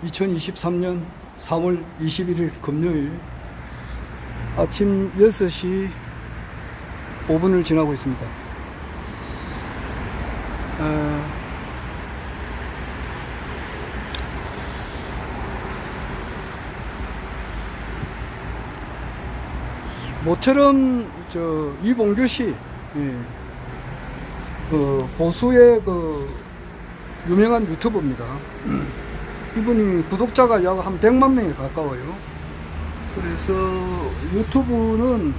2023년 3월 21일 금요일 아침 6시 5분을 지나고 있습니다. 모처럼 이봉규 씨, 보수의 유명한 유튜버입니다. 이분이 구독자가 약 한 100만 명에 가까워요. 그래서 유튜브는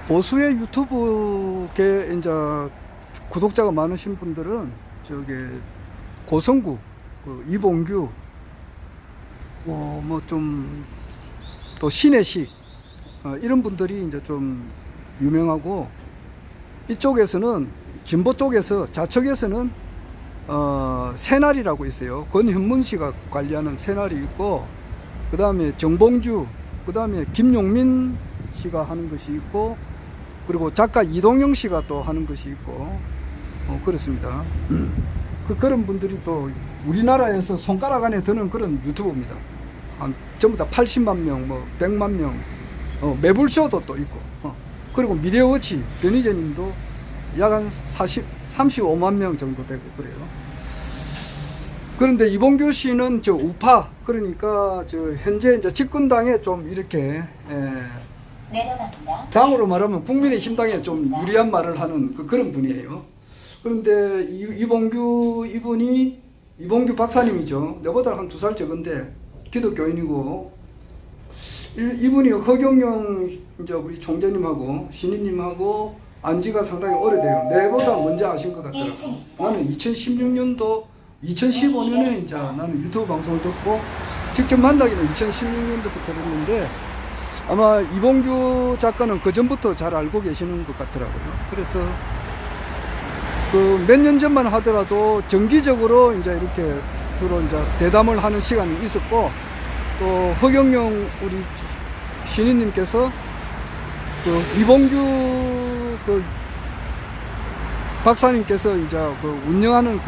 보수의 유튜브계 이제 구독자가 많으신 분들은 고성국, 이봉규, 또 신혜식, 이런 분들이 이제 좀 유명하고, 이쪽에서는 진보 쪽에서 좌측에서는 새날이라고 있어요. 권현문 씨가 관리하는 새날이 있고, 그 다음에 정봉주, 그 다음에 김용민 씨가 하는 것이 있고, 그리고 작가 이동영 씨가 또 하는 것이 있고, 그렇습니다. 그런 분들이 또 우리나라에서 손가락 안에 드는 그런 유튜버입니다. 전부 다 80만 명, 100만 명, 매불쇼도 또 있고, 그리고 미디어워치 변희재님도 약 한 35만 명 정도 되고 그래요. 그런데 이봉규 씨는 우파, 그러니까 현재 이제 집권당에 좀 이렇게 당으로 말하면 국민의힘당에 좀 유리한 말을 하는 그런 분이에요. 그런데 이봉규 박사님이죠. 내보다 한 2살 적은데 기독교인이고, 이분이 허경영 이제 우리 총재님하고 신인님하고 안지가 상당히 오래돼요. 내보다 먼저 아신 것 같더라고. 나는 2016년도 2015년에 이제 나는 유튜브 방송을 듣고 직접 만나기는 2016년도부터 했는데, 아마 이봉규 작가는 그 전부터 잘 알고 계시는 것 같더라고요. 그래서 몇 년 전만 하더라도 정기적으로 이제 이렇게 주로 이제 대담을 하는 시간이 있었고, 또 허경영 우리 신인님께서 이봉규 박사님께서 이제 운영하는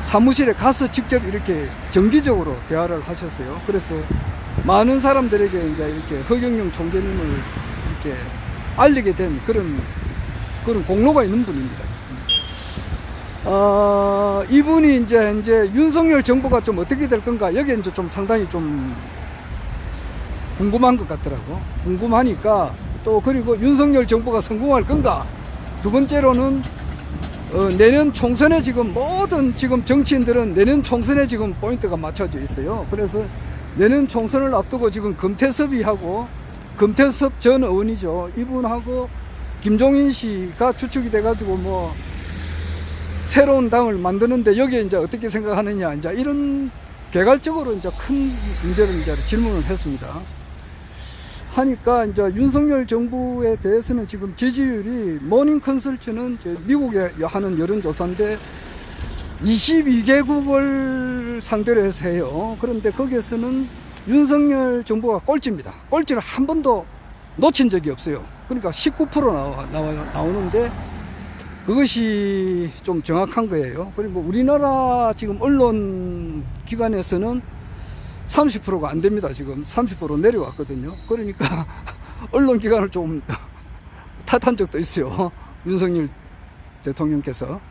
사무실에 가서 직접 이렇게 정기적으로 대화를 하셨어요. 그래서 많은 사람들에게 이제 이렇게 허경영 총재님을 이렇게 알리게 된 그런 공로가 있는 분입니다. 이분이 이제 윤석열 정부가 좀 어떻게 될 건가, 여기에 이제 좀 상당히 좀 궁금한 것 같더라고. 궁금하니까 또, 그리고 윤석열 정부가 성공할 건가. 두 번째로는 내년 총선에 지금 모든 정치인들은 내년 총선에 지금 포인트가 맞춰져 있어요. 그래서 내년 총선을 앞두고 지금 금태섭이하고, 금태섭 전 의원이죠. 이분하고 김종인 씨가 추측이 돼가지고 새로운 당을 만드는데, 여기에 이제 어떻게 생각하느냐, 이제 이런 개괄적으로 이제 큰 문제를 이제 질문을 했습니다. 하니까 이제 윤석열 정부에 대해서는 지금 지지율이 모닝 컨설트는 미국에 하는 여론조사인데 22개국을 상대로 해서 해요. 그런데 거기에서는 윤석열 정부가 꼴찌입니다. 꼴찌를 한 번도 놓친 적이 없어요. 그러니까 19% 나오는데 그것이 좀 정확한 거예요. 그리고 우리나라 지금 언론 기관에서는 30%가 안 됩니다. 지금 30% 내려왔거든요. 그러니까 언론 기관을 좀 탓한 적도 있어요. 윤석열 대통령께서.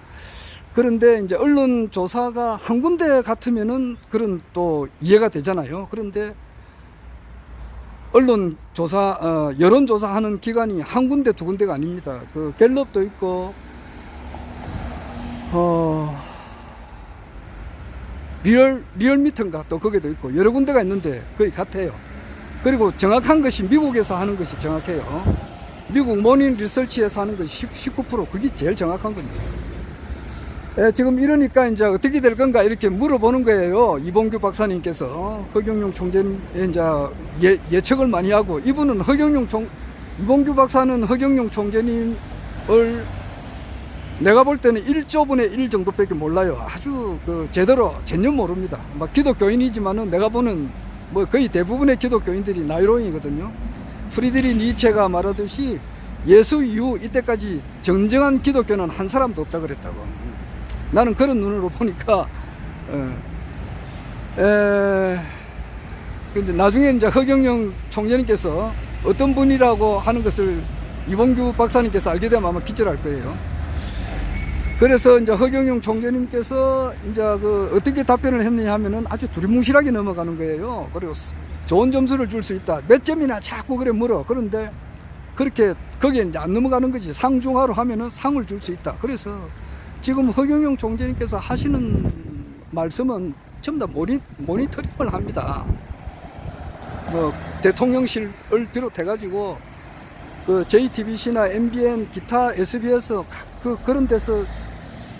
그런데 이제 언론 조사가 한 군데 같으면은 그런 또 이해가 되잖아요. 그런데 언론 조사, 여론 조사하는 기관이 한 군데 두 군데가 아닙니다. 갤럽도 있고, 리얼미터인가 또 거기도 있고 여러 군데가 있는데 거의 같아요. 그리고 정확한 것이 미국에서 하는 것이 정확해요. 미국 모닝 리서치에서 하는 것이 19%, 그게 제일 정확한 겁니다. 지금 이러니까 이제 어떻게 될 건가 이렇게 물어보는 거예요. 이봉규 박사님께서. 허경영 총재님 이제 예측을 많이 하고, 이분은 이봉규 박사는 허경영 총재님을 내가 볼 때는 1조 분의 1 정도밖에 몰라요. 아주 그 제대로 전혀 모릅니다. 막 기독교인이지만은 내가 보는 뭐 거의 대부분의 기독교인들이 나이로잉이거든요. 프리드리 니체가 말하듯이 예수 이후 이때까지 정정한 기독교는 한 사람도 없다 그랬다고. 나는 그런 눈으로 보니까 근데 나중에 이제 허경영 총재님께서 어떤 분이라고 하는 것을 이봉규 박사님께서 알게 되면 아마 기절할 거예요. 그래서 이제 허경영 총재님께서 이제 그 어떻게 답변을 했느냐 하면은 아주 두리뭉실하게 넘어가는 거예요. 그리고 좋은 점수를 줄 수 있다. 몇 점이나 자꾸 그래 물어. 그런데 그렇게 거기에 이제 안 넘어가는 거지. 상중하로 하면은 상을 줄 수 있다. 그래서 지금 허경영 총재님께서 하시는 말씀은 전부 다 모니터링을 합니다. 뭐 대통령실을 비롯해가지고 그 JTBC나 MBN, 기타 SBS 그런 데서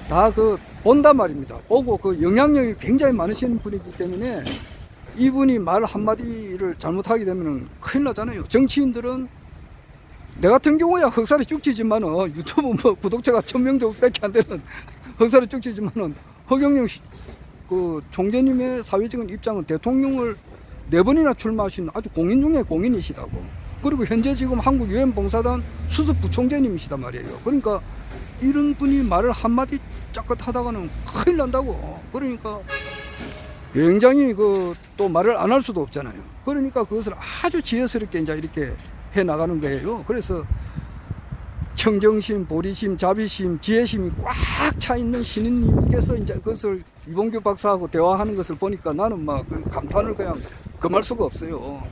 다 그 본단 말입니다. 보고 그 영향력이 굉장히 많으신 분이기 때문에 이분이 말 한마디를 잘못하게 되면 큰일 나잖아요. 정치인들은 내 같은 경우야 흑살이 쭉지지만은 유튜브 뭐 구독자가 1000명 정도밖에 안 되는 흑살이 쭉지지만은 허경영 그 총재님의 사회적인 입장은 대통령을 4번이나 출마하신 아주 공인 중에 공인이시다고. 그리고 현재 지금 한국 유엔봉사단 수석 부총재님이시단 말이에요. 그러니까 이런 분이 말을 한마디 짝긋 하다가는 큰일 난다고. 그러니까 굉장히 그 또 말을 안 할 수도 없잖아요. 그러니까 그것을 아주 지혜스럽게 이제 이렇게 해 나가는 거예요. 그래서 청정심, 보리심, 자비심, 지혜심이 꽉 차 있는 신인님께서 이제 그것을 이봉규 박사하고 대화하는 것을 보니까 나는 막 감탄을 그냥 금할 수가 없어요.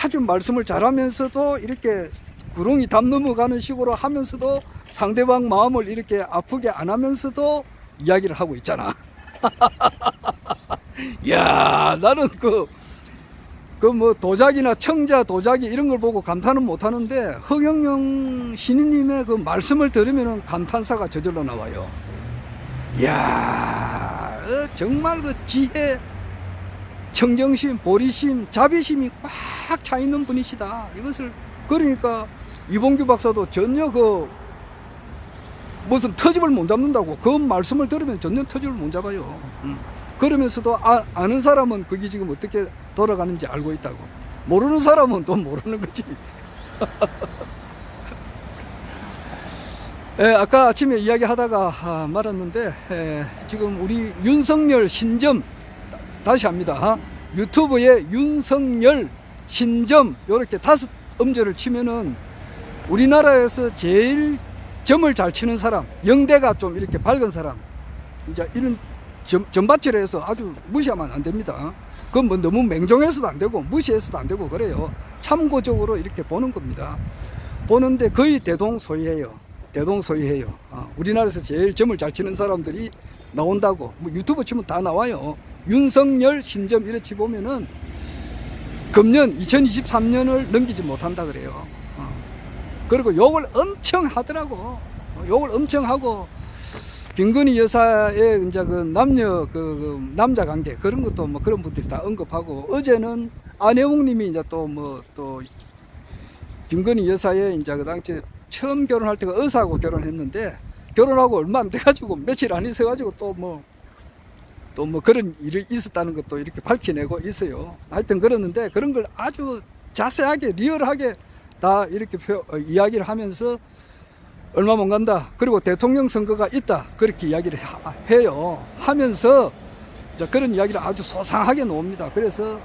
아주 말씀을 잘하면서도 이렇게 구렁이 담 넘어가는 식으로 하면서도 상대방 마음을 이렇게 아프게 안 하면서도 이야기를 하고 있잖아. 야, 나는 그 뭐 도자기나 청자, 도자기 이런 걸 보고 감탄은 못 하는데 허경영 신인님의 그 말씀을 들으면 감탄사가 저절로 나와요. 이야, 정말 그 지혜, 청정심, 보리심, 자비심이 꽉 차 있는 분이시다. 이것을 그러니까 이봉규 박사도 전혀 그 무슨 터집을 못 잡는다고. 그 말씀을 들으면 전혀 터집을 못 잡아요. 그러면서도 아는 사람은 그게 지금 어떻게 돌아가는지 알고 있다고. 모르는 사람은 또 모르는 거지. 아까 아침에 이야기하다가 말았는데 지금 우리 윤석열 신점 다시 합니다. 유튜브에 윤석열 신점 이렇게 5음절을 치면은 우리나라에서 제일 점을 잘 치는 사람, 영대가 좀 이렇게 밝은 사람, 이제 이런 점받치를 해서 아주 무시하면 안 됩니다. 그건 뭐 너무 맹종해서도 안 되고 무시해서도 안 되고 그래요. 참고적으로 이렇게 보는 겁니다. 보는데 거의 대동소이해요. 대동소이해요. 우리나라에서 제일 점을 잘 치는 사람들이 나온다고. 뭐 유튜브 치면 다 나와요. 윤석열 신점 이렇게 보면은 금년 2023년을 넘기지 못한다 그래요. 그리고 욕을 엄청 하더라고. 욕을 엄청 하고 김건희 여사의 이제 그 남녀 그 남자 관계 그런 것도 뭐 그런 분들이 다 언급하고 어제는 안혜웅님이 이제 또 뭐 또 김건희 여사의 이제 그 당시에 처음 결혼할 때가 의사하고 결혼했는데 결혼하고 얼마 안 돼가지고 며칠 안 있어가지고 또 뭐 그런 일이 있었다는 것도 이렇게 밝혀내고 있어요. 하여튼 그러는데 그런 걸 아주 자세하게 리얼하게 다 이렇게 이야기를 하면서 얼마 못 간다. 그리고 대통령 선거가 있다. 그렇게 이야기를 해요. 하면서 이제 그런 이야기를 아주 소상하게 놓습니다. 그래서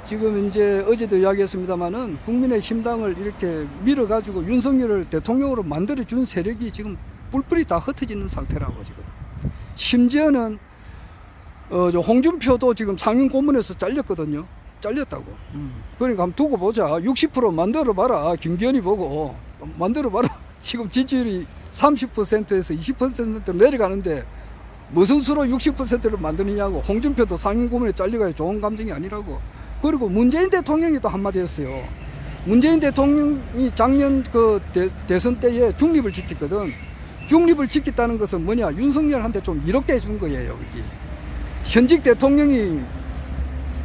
지금 이제 어제도 이야기했습니다만은 국민의힘당을 이렇게 밀어가지고 윤석열을 대통령으로 만들어준 세력이 지금 뿔뿔이 다 흩어지는 상태라고 지금. 심지어는 홍준표도 지금 상임 고문에서 잘렸거든요. 잘렸다고. 그러니까 한번 두고 보자. 60% 만들어봐라. 김기현이 보고 만들어봐라. 지금 지지율이 30%에서 20%로 내려가는데 무슨 수로 60%를 만드느냐고. 홍준표도 상임 고문에 잘려가야 좋은 감정이 아니라고. 그리고 문재인 대통령이 또 한마디 했어요. 문재인 대통령이 작년 그 대선 때에 중립을 지켰거든. 중립을 지켰다는 것은 뭐냐? 윤석열한테 좀 이롭게 해준 거예요. 여기. 현직 대통령이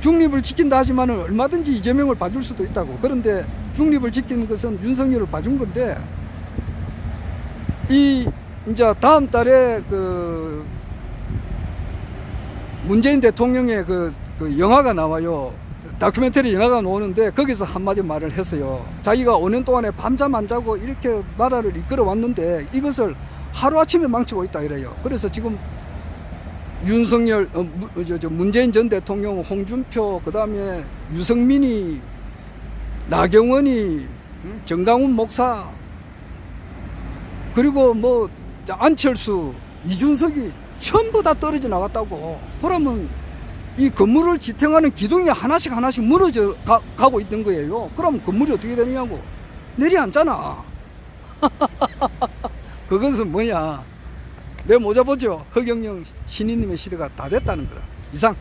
중립을 지킨다 하지만은 얼마든지 이재명을 봐줄 수도 있다고. 그런데 중립을 지키는 것은 윤석열을 봐준 건데 이 이제 다음 달에 그 문재인 대통령의 그 영화가 나와요. 다큐멘터리 영화가 나오는데 거기서 한마디 말을 했어요. 자기가 5년 동안에 밤잠 안 자고 이렇게 나라를 이끌어 왔는데 이것을 하루아침에 망치고 있다 이래요. 그래서 지금 윤석열, 문재인 전 대통령, 홍준표, 그 다음에 유승민이, 나경원이, 정강훈 목사, 그리고 뭐 안철수, 이준석이 전부 다 떨어져 나갔다고. 그러면 이 건물을 지탱하는 기둥이 하나씩 무너져 가고 있는 거예요. 그럼 건물이 어떻게 되느냐고. 내려앉잖아. 그것은 뭐냐. 내 모자 보죠. 허경영 신인님의 시대가 다 됐다는 거라. 이상.